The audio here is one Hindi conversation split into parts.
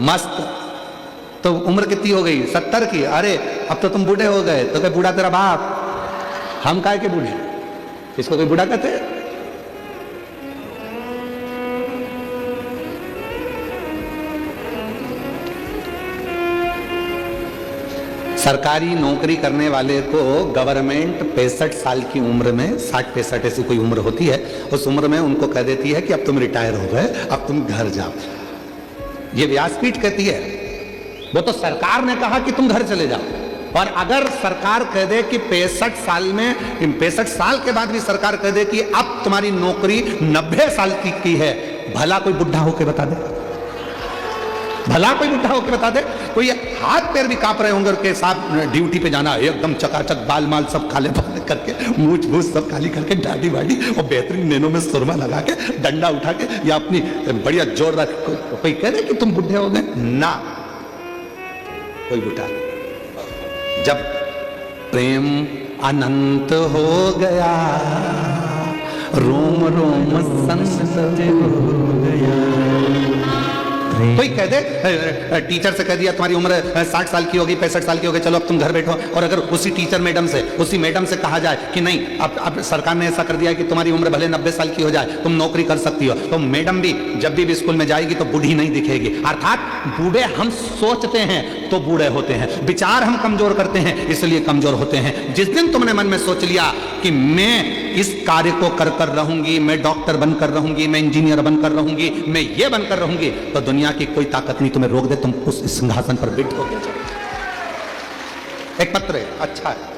मस्त। तो उम्र कितनी हो गई? 70 की। अरे अब तो तुम बूढ़े हो गए। तो क्या बूढ़ा तेरा बाप? हम काय के बूढ़े? इसको कोई बूढ़ा कहते? सरकारी नौकरी करने वाले को गवर्नमेंट 65 साल की उम्र में, 60-65 ऐसी कोई उम्र होती है, उस उम्र में उनको कह देती है कि अब तुम रिटायर हो गए, अब तुम घर जाओ। ये व्यासपीठ कहती है। वो तो सरकार ने कहा कि तुम घर चले जाओ। और अगर सरकार कह दे कि 65 साल में, 65 साल के बाद भी सरकार कह दे कि अब तुम्हारी नौकरी 90 साल की है, भला कोई बुढ़ा होकर बता दे? भला कोई बुढ़ा होकर बता दे? कोई हाथ पैर भी कांप रहे होंगे के साहब ड्यूटी पे जाना, एकदम चकाचक बाल माल सब काले बाल करके, मूछ भूछ सब काली करके, दाढ़ी वाड़ी और बेहतरीन नैनों में सुरमा लगा के, डंडा उठा के, या अपनी बढ़िया जोर रख, कोई कह रहे कि तुम बुढ़े हो गए? ना, कोई बुढ़ा नहीं। जब प्रेम अनंत हो गया, रोम रोम संसद हो गया। कोई कह दे, टीचर से कह दिया तुम्हारी उम्र 60 साल की होगी, 65 साल की होगी, चलो अब तुम घर बैठो। और अगर उसी टीचर मैडम से, उसी मैडम से कहा जाए कि नहीं, अब सरकार ने ऐसा कर दिया कि तुम्हारी उम्र भले 90 साल की हो जाए, तुम नौकरी कर सकती हो, तो मैडम भी जब भी स्कूल में जाएगी तो बूढ़ी नहीं दिखेगी। अर्थात बूढ़े हम सोचते हैं तो बूढ़े होते हैं, विचार हम कमजोर करते हैं इसलिए कमजोर होते हैं। जिस दिन तुमने मन में सोच लिया कि मैं इस कार्य को कर कर रहूंगी, मैं डॉक्टर बनकर रहूंगी, मैं इंजीनियर बनकर रहूंगी, मैं ये बनकर रहूंगी, तो दुनिया की कोई ताकत नहीं तुम्हें रोक दे, तुम उस सिंहासन पर बैठोगे। एक पत्र है, अच्छा है।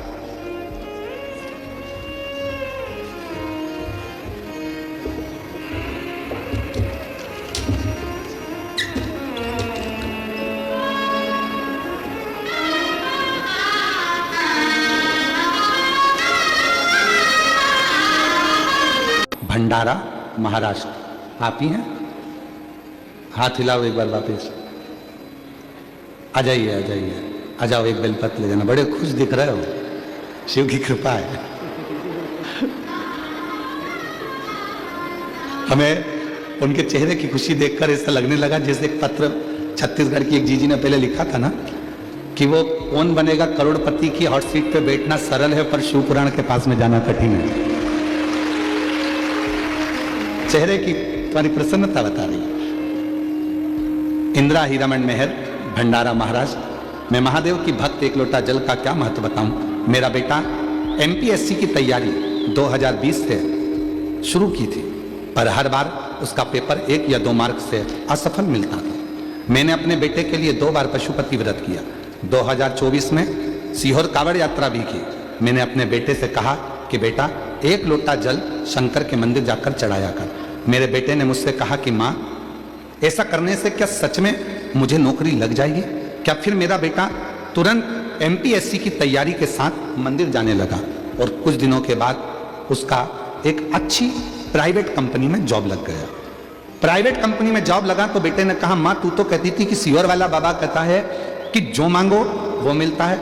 भंडारा महाराष्ट्र। आप ही हैं? हाथ हिलाओ एक बार वापस। आ जाइए, आ जाइए, आ जाओ, एक बेलपत्र ले जाना। बड़े खुश दिख रहे हो, शिव की कृपा है। हमें उनके चेहरे की खुशी देखकर ऐसा लगने लगा जैसे एक पत्र छत्तीसगढ़ की एक जीजी ने पहले लिखा था ना, कि वो कौन बनेगा करोड़पति की हॉट सीट पे बैठना सरल है पर शिव पुराण के पास में जाना कठिन है। चेहरे की तुम्हारी प्रसन्नता बता रही। इंदिरा हीरामन मेहर, भंडारा महाराष्ट्र। मैं महादेव की भक्त, एक लोटा जल का क्या महत्व बताऊं। मेरा बेटा एमपीएससी की तैयारी 2020 से शुरू की थी, पर हर बार उसका पेपर 1 या 2 मार्क से असफल मिलता था। मैंने अपने बेटे के लिए 2 बार पशुपति व्रत किया। 2024 में सीहोर कांवड़ यात्रा भी की। मैंने अपने बेटे से कहा कि बेटा 1 लोटा जल शंकर के मंदिर जाकर चढ़ाया कर। मेरे बेटे ने मुझसे कहा कि माँ, ऐसा करने से क्या सच में मुझे नौकरी लग जाएगी? क्या? फिर मेरा बेटा तुरंत एमपीएससी की तैयारी के साथ मंदिर जाने लगा और कुछ दिनों के बाद उसका एक अच्छी प्राइवेट कंपनी में जॉब लग गया। प्राइवेट कंपनी में जॉब लगा तो बेटे ने कहा, माँ तू तो कहती थी कि सीहोर वाला बाबा कहता है कि जो मांगो वो मिलता है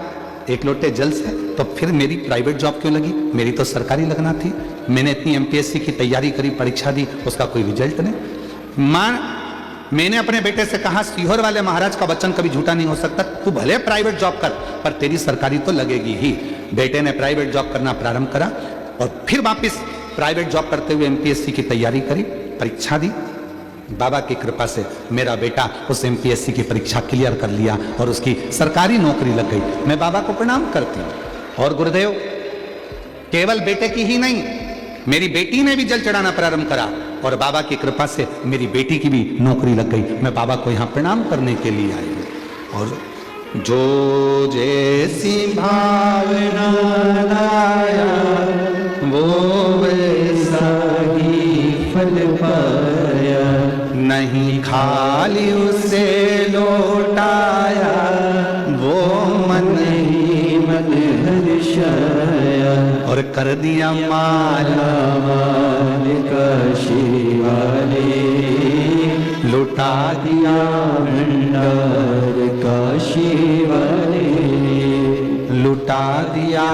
1 लोटे जल से, तो फिर मेरी प्राइवेट जॉब क्यों लगी? मेरी तो सरकारी लगना थी। मैंने इतनी एमपीएससी की तैयारी करी, परीक्षा दी, उसका कोई रिजल्ट नहीं। माँ, मैंने अपने बेटे से कहा, सीहोर वाले महाराज का वचन कभी झूठा नहीं हो सकता, तू भले प्राइवेट जॉब कर पर तेरी सरकारी तो लगेगी ही। बेटे ने प्राइवेट जॉब करना प्रारंभ करा और फिर वापस प्राइवेट जॉब करते हुए एमपीएससी की तैयारी करी, परीक्षा दी। बाबा की कृपा से मेरा बेटा उस एमपीएससी की परीक्षा क्लियर कर लिया और उसकी सरकारी नौकरी लग गई। मैं बाबा को प्रणाम करती हूँ। और गुरुदेव, केवल बेटे की ही नहीं, मेरी बेटी ने भी जल चढ़ाना प्रारंभ करा और बाबा की कृपा से मेरी बेटी की भी नौकरी लग गई। मैं बाबा को यहाँ प्रणाम करने के लिए आई हूँ। और जो जैसी भावना लाया वो वैसा ही फल पाया, नहीं खाली उसे लौटाया वो मन ही मन हर्षाया। और कर दिया माला माल काशी वाले, लुटा दिया भंडार काशी वाले, लुटा दिया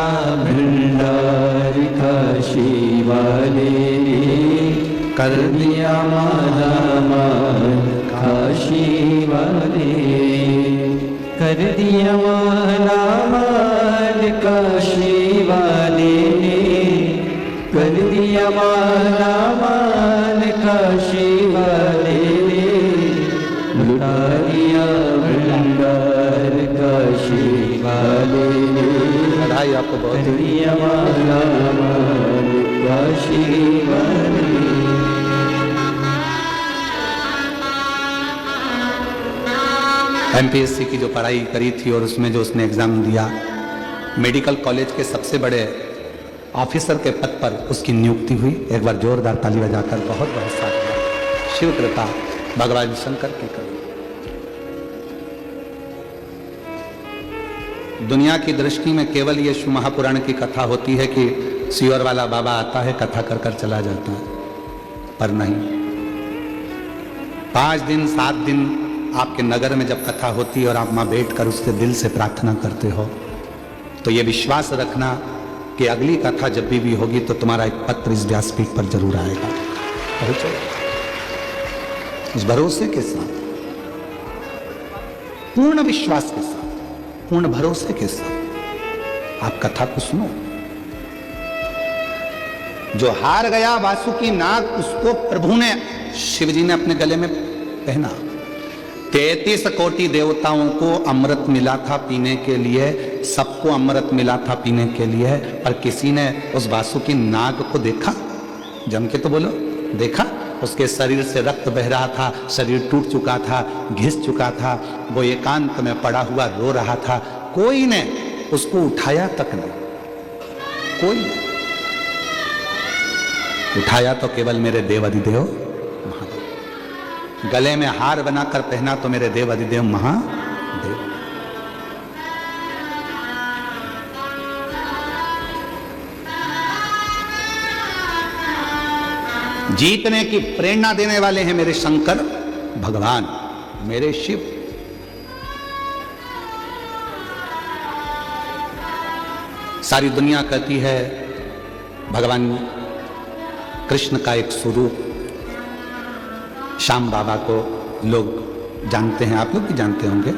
भंडार काशी वाले, कर दिया माला माल काशी वाले, कर दिया माला माल काशी वाले ने, कर दिया माला माल काशी वाले ने, लुटा दिया भंडार काशी वाले ने, बधाई आपको बहुत। कर दिया माला माल काशी वाले। एमपीएससी की जो पढ़ाई करी थी और उसमें जो उसने एग्ज़ाम दिया, मेडिकल कॉलेज के सबसे बड़े ऑफिसर के पद पर उसकी नियुक्ति हुई। एक बार जोरदार ताली बजाकर बहुत बहुत साधुवाद। शिव कृपा भगवान शंकर की करुणा। दुनिया की दृष्टि में केवल ये शिव महापुराण की कथा होती है कि सियोर वाला बाबा आता है, कथा कर कर चला जाता है, पर नहीं। 5 दिन 7 दिन आपके नगर में जब कथा होती है और आप वहां बैठकर उससे दिल से प्रार्थना करते हो, तो ये विश्वास रखना कि अगली कथा जब भी होगी तो तुम्हारा एक पत्र इस व्यासपीठ पर जरूर आएगा। उस भरोसे के साथ, पूर्ण विश्वास के साथ, पूर्ण भरोसे के साथ आप कथा को सुनो। जो हार गया वासुकी नाग, उसको प्रभु ने, शिव जी ने अपने गले में पहना। 33 कोटि देवताओं को अमृत मिला था पीने के लिए, सबको अमृत मिला था पीने के लिए, पर किसी ने उस वासुकी नाग को देखा? जम के तो बोलो, देखा? उसके शरीर से रक्त बह रहा था, शरीर टूट चुका था, घिस चुका था, वो एकांत में पड़ा हुआ रो रहा था। कोई ने उसको उठाया तक नहीं, कोई नहीं उठाया। तो केवल मेरे देव अधिदेव महादेव। गले में हार बनाकर पहना तो मेरे देव अधिदेव महादेव। जीतने की प्रेरणा देने वाले हैं मेरे शंकर भगवान, मेरे शिव। सारी दुनिया कहती है भगवान कृष्ण का एक स्वरूप श्याम बाबा को लोग जानते हैं, आप लोग भी जानते होंगे,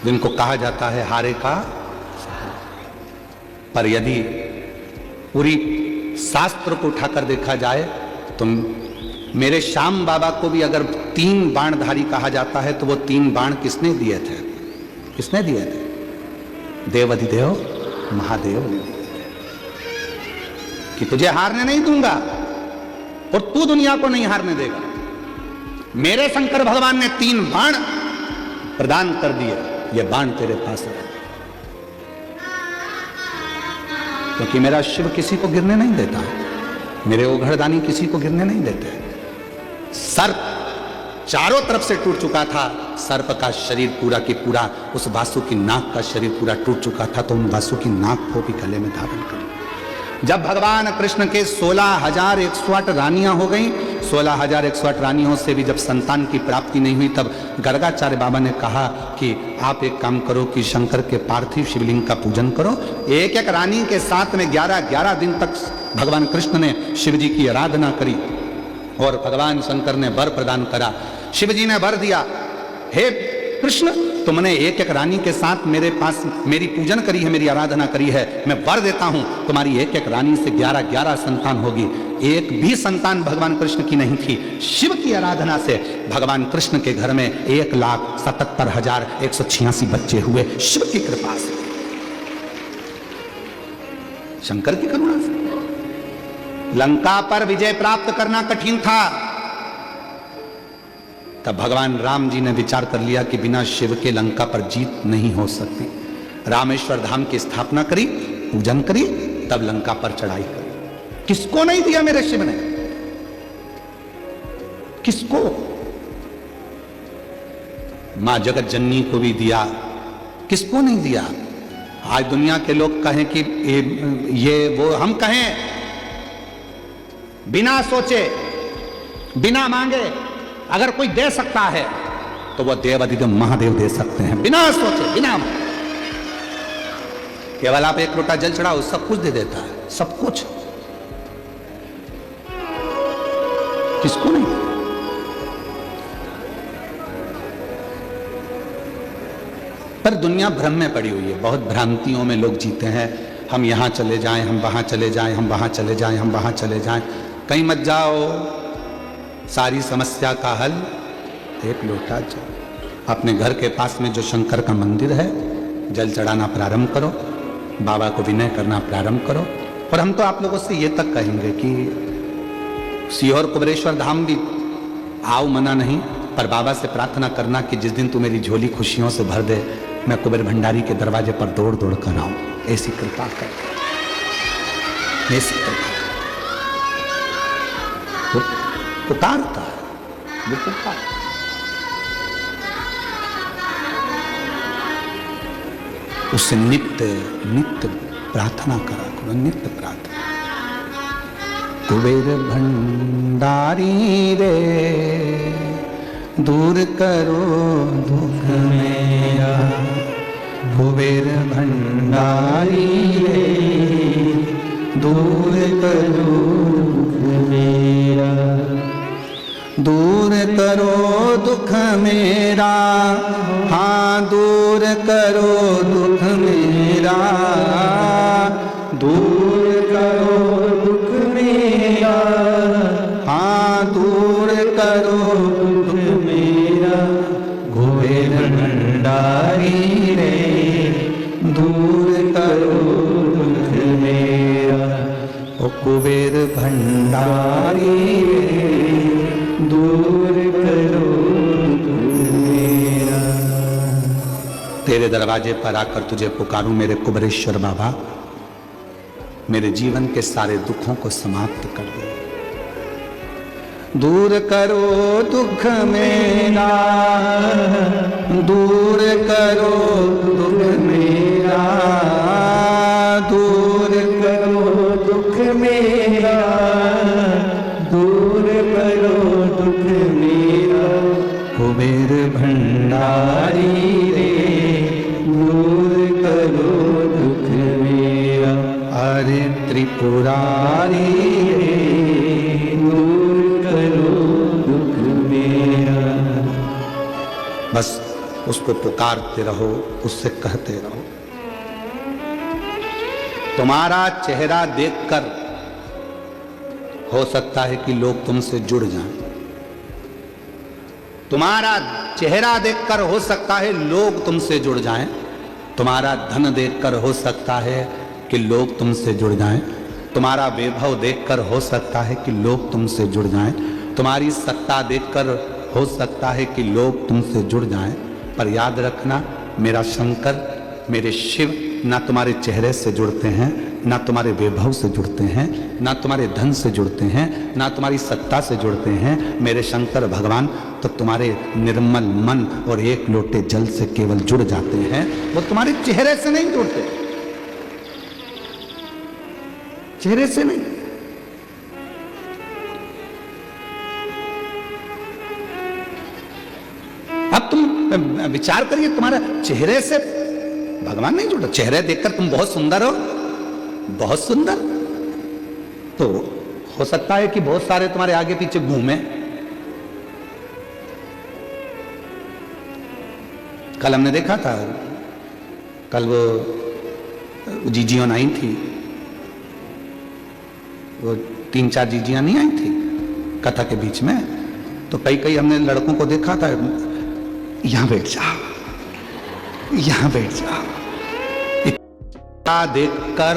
जिनको कहा जाता है हारे का। पर यदि पूरी शास्त्र को उठाकर देखा जाए तो मेरे श्याम बाबा को भी अगर 3 बाणधारी कहा जाता है तो वो 3 बाण किसने दिए थे? किसने दिए थे? देवाधिदेव महादेव ने दिए थे कि तुझे हारने नहीं दूंगा और तू दुनिया को नहीं हारने देगा। मेरे शंकर भगवान ने 3 बाण प्रदान कर दिए, ये बाण तेरे पास है, क्योंकि मेरा शिव किसी को गिरने नहीं देता, मेरे ओघड़दानी किसी को गिरने नहीं देते। सर्प चारों तरफ से टूट चुका था, सर्प का शरीर पूरा की पूरा, उस वासुकी नाग का शरीर पूरा टूट चुका था, तो उन वासुकी नाग को भी गले में धारण कर। जब भगवान कृष्ण के 16,108 रानियां हो गई, 16,108 रानियों से भी जब संतान की प्राप्ति नहीं हुई, तब गर्गाचार्य बाबा ने कहा कि आप एक काम करो कि शंकर के पार्थिव शिवलिंग का पूजन करो। एक एक रानी के साथ में 11-11 दिन तक भगवान कृष्ण ने शिव जी की आराधना करी और भगवान शंकर ने वर प्रदान करा। शिव जी ने वर दिया, हे कृष्ण, तुमने एक एक रानी के साथ मेरे पास मेरी पूजन करी है, मेरी आराधना करी है, मैं वर देता हूं, तुम्हारी एक एक रानी से 11-11 संतान होगी। एक भी संतान भगवान कृष्ण की नहीं थी। शिव की आराधना से भगवान कृष्ण के घर में 1,77,186 बच्चे हुए, शिव की कृपा से, शंकर की करुणा से। लंका पर विजय प्राप्त करना कठिन था, तब भगवान राम जी ने विचार कर लिया कि बिना शिव के लंका पर जीत नहीं हो सकती। रामेश्वर धाम की स्थापना करी, पूजन करी, तब लंका पर चढ़ाई करी। किसको नहीं दिया मेरे शिव ने? किसको? मां जगत जननी को भी दिया, किसको नहीं दिया? आज दुनिया के लोग कहें कि ये वो, हम कहें बिना सोचे बिना मांगे अगर कोई दे सकता है तो वह देवाधिदेव महादेव दे सकते हैं, बिना सोचे बिना मांगे। केवल आप एक लोटा जल चढ़ाओ, सब कुछ दे देता है, सब कुछ। किसको नहीं? पर दुनिया भ्रम में पड़ी हुई है, बहुत भ्रांतियों में लोग जीते हैं। हम यहाँ चले जाएं, हम वहाँ चले जाएं, हम वहाँ चले जाएं, हम वहाँ चले जाएं। कहीं मत जाओ, सारी समस्या का हल एक लोटा जल। अपने घर के पास में जो शंकर का मंदिर है, जल चढ़ाना प्रारंभ करो, बाबा को विनय करना प्रारंभ करो। और हम तो आप लोगों से ये तक कहेंगे कि सीहोर कुबेरेश्वर धाम भी आओ, मना नहीं, पर बाबा से प्रार्थना करना कि जिस दिन तू मेरी झोली खुशियों से भर दे, मैं कुबेर भंडारी के दरवाजे पर दौड़ दौड़ कर आऊं। ऐसी कृपा कर, ऐसी कृपा। वो पुकारता है, वो पुकार। उससे नित्य नित्य प्रार्थना करा करो, नित्य प्रार्थना। कुबेर भंडारी रे दूर करो दुख मेरा, कुबेर भंडारी रे दूर करो दुख मेरा, दूर करो दुख मेरा, हाँ दूर करो दुख मेरा, दूर करो दुख मेरा, हाँ दूर करो दुख मेरा, कुबेर भंडारी रे दूर करो दुख मेरा, ओ कुबेर भंडारी रे दूर करो दुख मेरा। तेरे दरवाजे पर आकर तुझे पुकारूं मेरे कुबेरेश्वर बाबा, मेरे जीवन के सारे दुखों को समाप्त कर दे। दूर करो दुख मेरा, दूर करो दुख मेरा, दूर करो दुख मेरा, दूर करो दुख मेरा, कुबेर भंडारी रे दूर करो दुख मेरा, अरे त्रिपुरारी रे दूर करो दुख मेरा। बस उसको पुकारते रहो, उससे कहते रहो। तुम्हारा चेहरा देखकर हो सकता है कि लोग तुमसे जुड़ जाएं। तुम्हारा चेहरा देखकर हो सकता है लोग तुमसे जुड़ जाएं। तुम्हारा धन देखकर हो सकता है कि लोग तुमसे जुड़ जाएं। तुम्हारा वैभव देखकर हो सकता है कि लोग तुमसे जुड़ जाएं। तुम्हारी सत्ता देखकर हो सकता है कि लोग तुमसे जुड़ जाएं। पर याद रखना, मेरा शंकर, मेरे शिव ना तुम्हारे चेहरे से जुड़ते हैं, ना तुम्हारे वैभव से जुड़ते हैं, ना तुम्हारे धन से जुड़ते हैं, ना तुम्हारी सत्ता से जुड़ते हैं। मेरे शंकर भगवान तो तुम्हारे निर्मल मन और एक लोटे जल से केवल जुड़ जाते हैं। वो तुम्हारे चेहरे से नहीं जुड़ते, चेहरे से नहीं। अब तुम विचार करिए, तुम्हारा चेहरे से भगवान नहीं जुड़ा। चेहरे देखकर तुम बहुत सुंदर हो, बहुत सुंदर, तो हो सकता है कि बहुत सारे तुम्हारे आगे पीछे घूमे। कल हमने देखा था, कल वो जीजियों आई थी, वो 3-4 जीजियां नहीं आई थी कथा के बीच में, तो कई हमने लड़कों को देखा था, यहां बैठ जाओ, यहां बैठ जाओ। इतना देखकर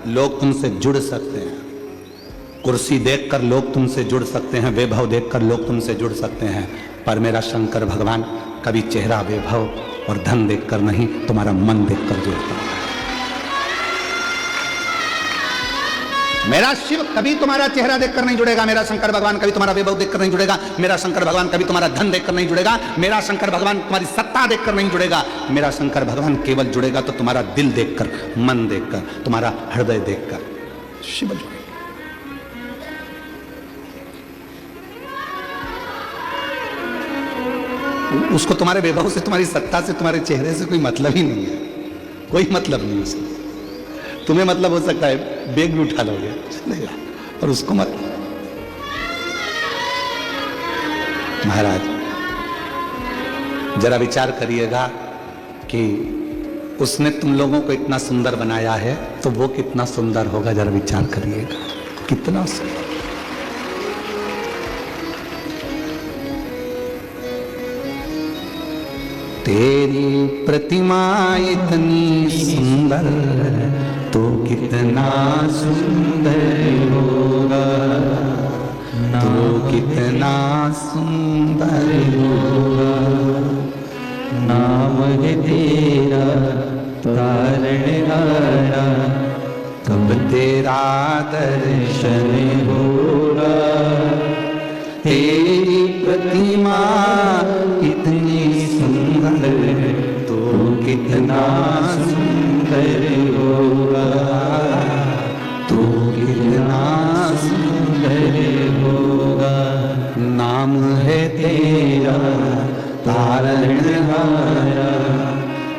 लोग तुमसे जुड़ सकते हैं, कुर्सी देखकर लोग तुमसे जुड़ सकते हैं, वैभव देखकर लोग तुमसे जुड़ सकते हैं, पर मेरा शंकर भगवान कभी चेहरा, वैभव और धन देखकर नहीं, तुम्हारा मन देखकर जुड़ता है। मेरा शिव कभी तुम्हारा चेहरा देखकर नहीं जुड़ेगा, मेरा शंकर भगवान कभी तुम्हारा वैभव देखकर नहीं जुड़ेगा, मेरा शंकर भगवान कभी तुम्हारा धन देखकर नहीं जुड़ेगा, मेरा शंकर भगवान तुम्हारी सत्ता देखकर नहीं जुड़ेगा। मेरा शंकर भगवान केवल जुड़ेगा तो तुम्हारा दिल देखकर, मन देखकर, तुम्हारा हृदय देखकर शिव जुड़ेगा। उसको तुम्हारे वैभव से, तुम्हारी सत्ता से, तुम्हारे चेहरे से कोई मतलब ही नहीं है, कोई मतलब नहीं उसको। तुम्हें मतलब हो सकता है बैग भी उठा लोगे चलेगा, और उसको मत। महाराज जरा विचार करिएगा कि उसने तुम लोगों को इतना सुंदर बनाया है तो वो कितना सुंदर होगा, जरा विचार करिएगा, कितना सुंदर। तेरी प्रतिमा इतनी सुंदर तो कितना सुंदर होगा, तो कितना सुंदर होगा। नाम है तेरा तारणहारा, कब तेरा दर्शन होगा। तेरी प्रतिमा इतनी सुंदर तो कितना सुंदर होगा, तो कितना सुंदर होगा। नाम है तेरा तारणहारा,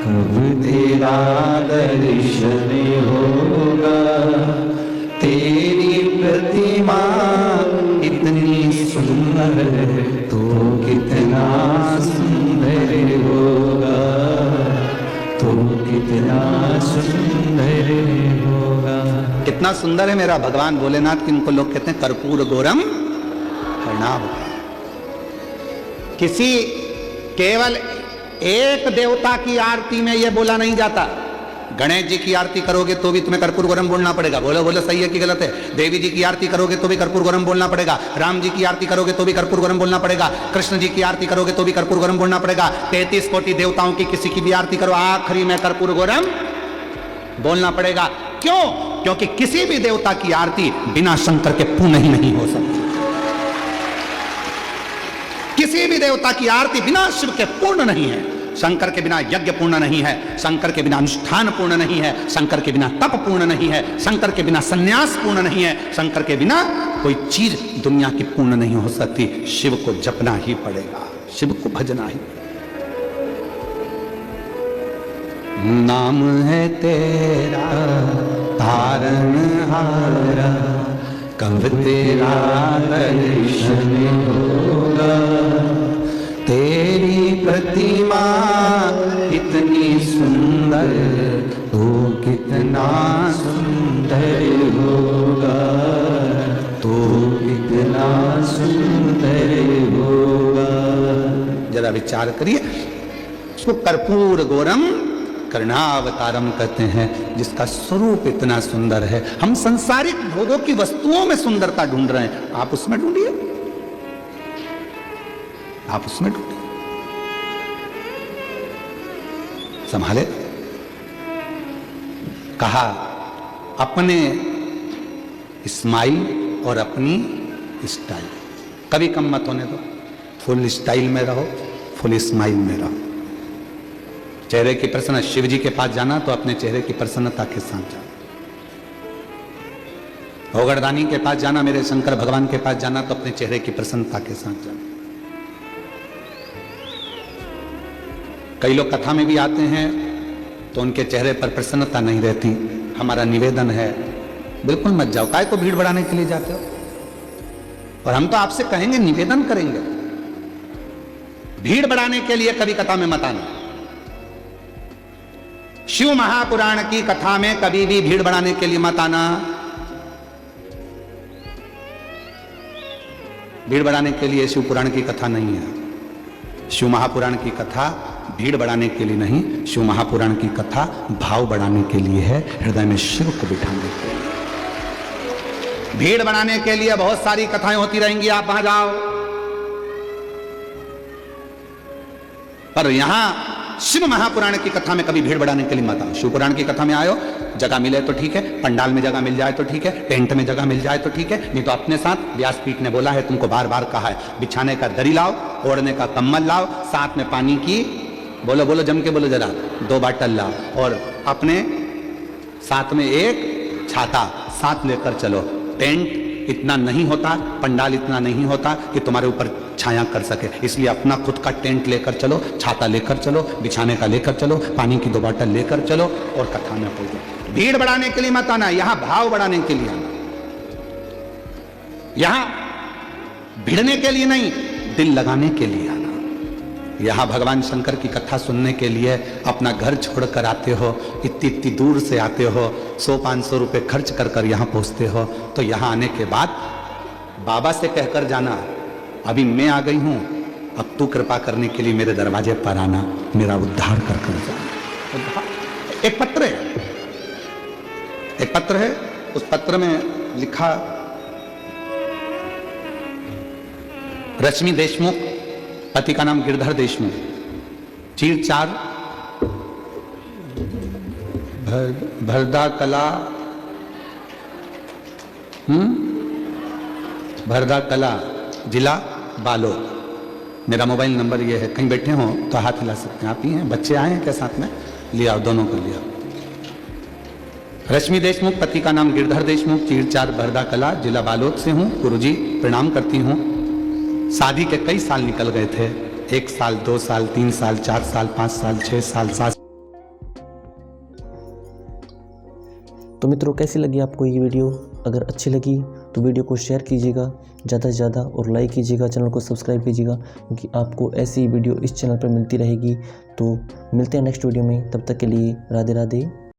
कब तेरा दर्शन होगा। तेरी प्रतिमा इतनी सुंदर तो कितना सुंदर होगा, तो कितना सुंदर होगा। कितना सुंदर है मेरा भगवान भोलेनाथ, कि इनको लोग कहते हैं कर्पूर गौरम प्रणाम। किसी केवल एक देवता की आरती में यह बोला नहीं जाता। गणेश जी की आरती करोगे तो भी तुम्हें कर्पूर गौरम बोलना पड़ेगा, बोलो बोलो सही है कि गलत है। देवी जी की आरती करोगे तो भी कर्पूर गौरम बोलना पड़ेगा, राम जी की आरती करोगे तो भी कर्पूर गौरम बोलना पड़ेगा, कृष्ण जी की आरती करोगे तो भी कर्पूर गौरम बोलना पड़ेगा। 33 कोटि देवताओं की किसी की भी आरती करो, आखिरी में कर्पूर गौरम बोलना पड़ेगा। क्यों? क्योंकि किसी भी देवता की आरती बिना शंकर के पूर्ण ही नहीं हो सकती। किसी भी देवता की आरती बिना शिव के पूर्ण नहीं है। शंकर के बिना यज्ञ पूर्ण नहीं है, शंकर के बिना अनुष्ठान पूर्ण नहीं है, शंकर के बिना तप पूर्ण नहीं है, शंकर के बिना संन्यास पूर्ण नहीं है, शंकर के बिना कोई चीज दुनिया की पूर्ण नहीं हो सकती। शिव को जपना ही पड़ेगा, शिव को भजना ही। नाम है तेरा तारणहारा, कब तेरा दर्शन होगा। तेरी प्रतिमा इतनी सुंदर तो कितना सुंदर होगा, तो कितना सुंदर होगा। जरा विचार करिए। उसको कर्पूर गौरम करुणावतारम कहते हैं, जिसका स्वरूप इतना सुंदर है। हम संसारिक भोगों की वस्तुओं में सुंदरता ढूंढ रहे हैं, आप उसमें ढूंढिए, आप उसमें ढूंढिए। संभाले। कहा अपने स्माइल और अपनी स्टाइल कभी कम मत होने दो। फुल स्टाइल में रहो, फुल स्माइल में रहो। चेहरे की प्रसन्नता, शिव जी के पास जाना तो अपने चेहरे की प्रसन्नता के साथ जाना। भोगड़दानी के पास जाना, मेरे शंकर भगवान के पास जाना तो अपने चेहरे की प्रसन्नता के साथ जाना। कई लोग कथा में भी आते हैं तो उनके चेहरे पर प्रसन्नता नहीं रहती। हमारा निवेदन है, बिल्कुल मत जाओ। काय को भीड़ बढ़ाने के लिए जाते हो? और हम तो आपसे कहेंगे, निवेदन करेंगे, भीड़ बढ़ाने के लिए कभी कथा में मत आना। शिव महापुराण की कथा में कभी भी भीड़ बढ़ाने के लिए मत आना। भीड़ बढ़ाने के लिए शिव पुराण की कथा नहीं है। शिव महापुराण की कथा भीड़ बढ़ाने के लिए नहीं, शिव महापुराण की कथा भाव बढ़ाने के लिए है, हृदय में शिव को बिठाने के लिए। भीड़ बढ़ाने के लिए बहुत सारी कथाएं होती रहेंगी, आप वहां जाओ, पर यहां शिव महापुराण की कथा में कभी भीड़ बढ़ाने के लिए मत आओ। शिव पुराण की कथा में आयो, जगह मिले तो ठीक है, पंडाल में जगह मिल जाए तो ठीक है, टेंट में जगह मिल जाए तो ठीक है, नहीं तो अपने साथ व्यासपीठ ने बोला है, तुमको बार बार कहा है, बिछाने का दरी लाओ, ओढ़ने का कम्बल लाओ, साथ में पानी की, बोलो बोलो जम के बोलो जरा, 2 बाटल लाओ, और अपने साथ में एक छाता साथ लेकर चलो। टेंट इतना नहीं होता, पंडाल इतना नहीं होता कि तुम्हारे ऊपर छाया कर सके, इसलिए अपना खुद का टेंट लेकर चलो, छाता लेकर चलो, बिछाने का लेकर चलो, पानी की 2 बाटल लेकर चलो और कथा में हो जाओ। भीड़ बढ़ाने के लिए मत आना, यहां भाव बढ़ाने के लिए आना। यहां भिड़ने के लिए नहीं, दिल लगाने के लिए आना। यहाँ भगवान शंकर की कथा सुनने के लिए अपना घर छोड़कर आते हो, इतनी इतनी दूर से आते हो, 100-500 रुपये खर्च कर कर यहाँ पहुँचते हो, तो यहाँ आने के बाद बाबा से कहकर जाना, अभी मैं आ गई हूँ, अब तू कृपा करने के लिए मेरे दरवाजे पर आना, मेरा उद्धार कर कर जाना। एक पत्र है, उस पत्र में लिखा, रश्मि देशमुख, पति का नाम गिरधर देशमुख, चीर-चार, भरदा कला, भरदा कला, जिला बालोद। मेरा मोबाइल नंबर ये है, कहीं बैठे हो तो हाथ हिला सकते हैं। आप ही हैं, बच्चे आए हैं क्या साथ में? लिया, दोनों को लिया। रश्मि देशमुख, पति का नाम गिरधर देशमुख, चीर-चार, भरदा कला, जिला बालोद से हूँ। गुरुजी प्रणाम करती हूँ। शादी के कई साल निकल गए थे, 1 साल, 2 साल, 3 साल, 4 साल, 5 साल, 6 साल, 7। तो मित्रों, कैसी लगी आपको ये वीडियो? अगर अच्छी लगी तो वीडियो को शेयर कीजिएगा ज़्यादा से ज़्यादा और लाइक कीजिएगा, चैनल को सब्सक्राइब कीजिएगा, क्योंकि आपको ऐसी वीडियो इस चैनल पर मिलती रहेगी। तो मिलते हैं नेक्स्ट वीडियो में, तब तक के लिए राधे राधे।